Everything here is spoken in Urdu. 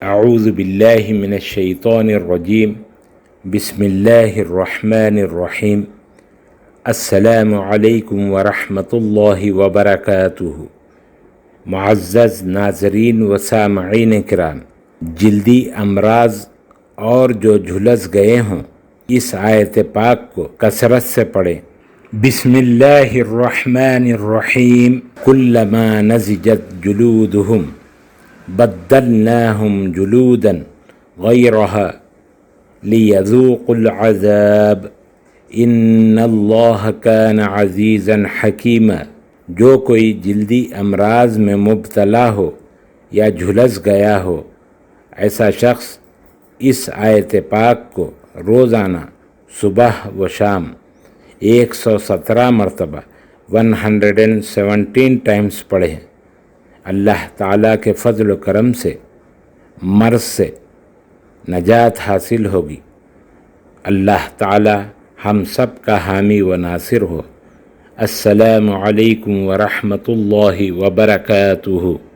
اعوذ باللہ من الشیطان الرجیم بسم اللہ الرحمن الرحیم السلام علیکم ورحمۃ اللہ وبرکاتہ۔ معزز ناظرین و سامعین کرام، جلدی امراض اور جو جھلس گئے ہوں اس آیت پاک کو کثرت سے پڑھیں۔ بسم اللہ الرحمن الرحیم کلما نضجت جلودہم بدلناہم جلودا غیرها لیذوقوا العذاب ان اللہ کان عزیزا حکیما۔ جو کوئی جلدی امراض میں مبتلا ہو یا جھلس گیا ہو، ایسا شخص اس آیت پاک کو روزانہ صبح و شام 117 مرتبہ 117 ٹائمز پڑھیں۔ اللہ تعالیٰ کے فضل و کرم سے مرض سے نجات حاصل ہوگی۔ اللہ تعالیٰ ہم سب کا حامی و ناصر ہو۔ السلام علیکم ورحمۃ اللہ وبرکاتہ۔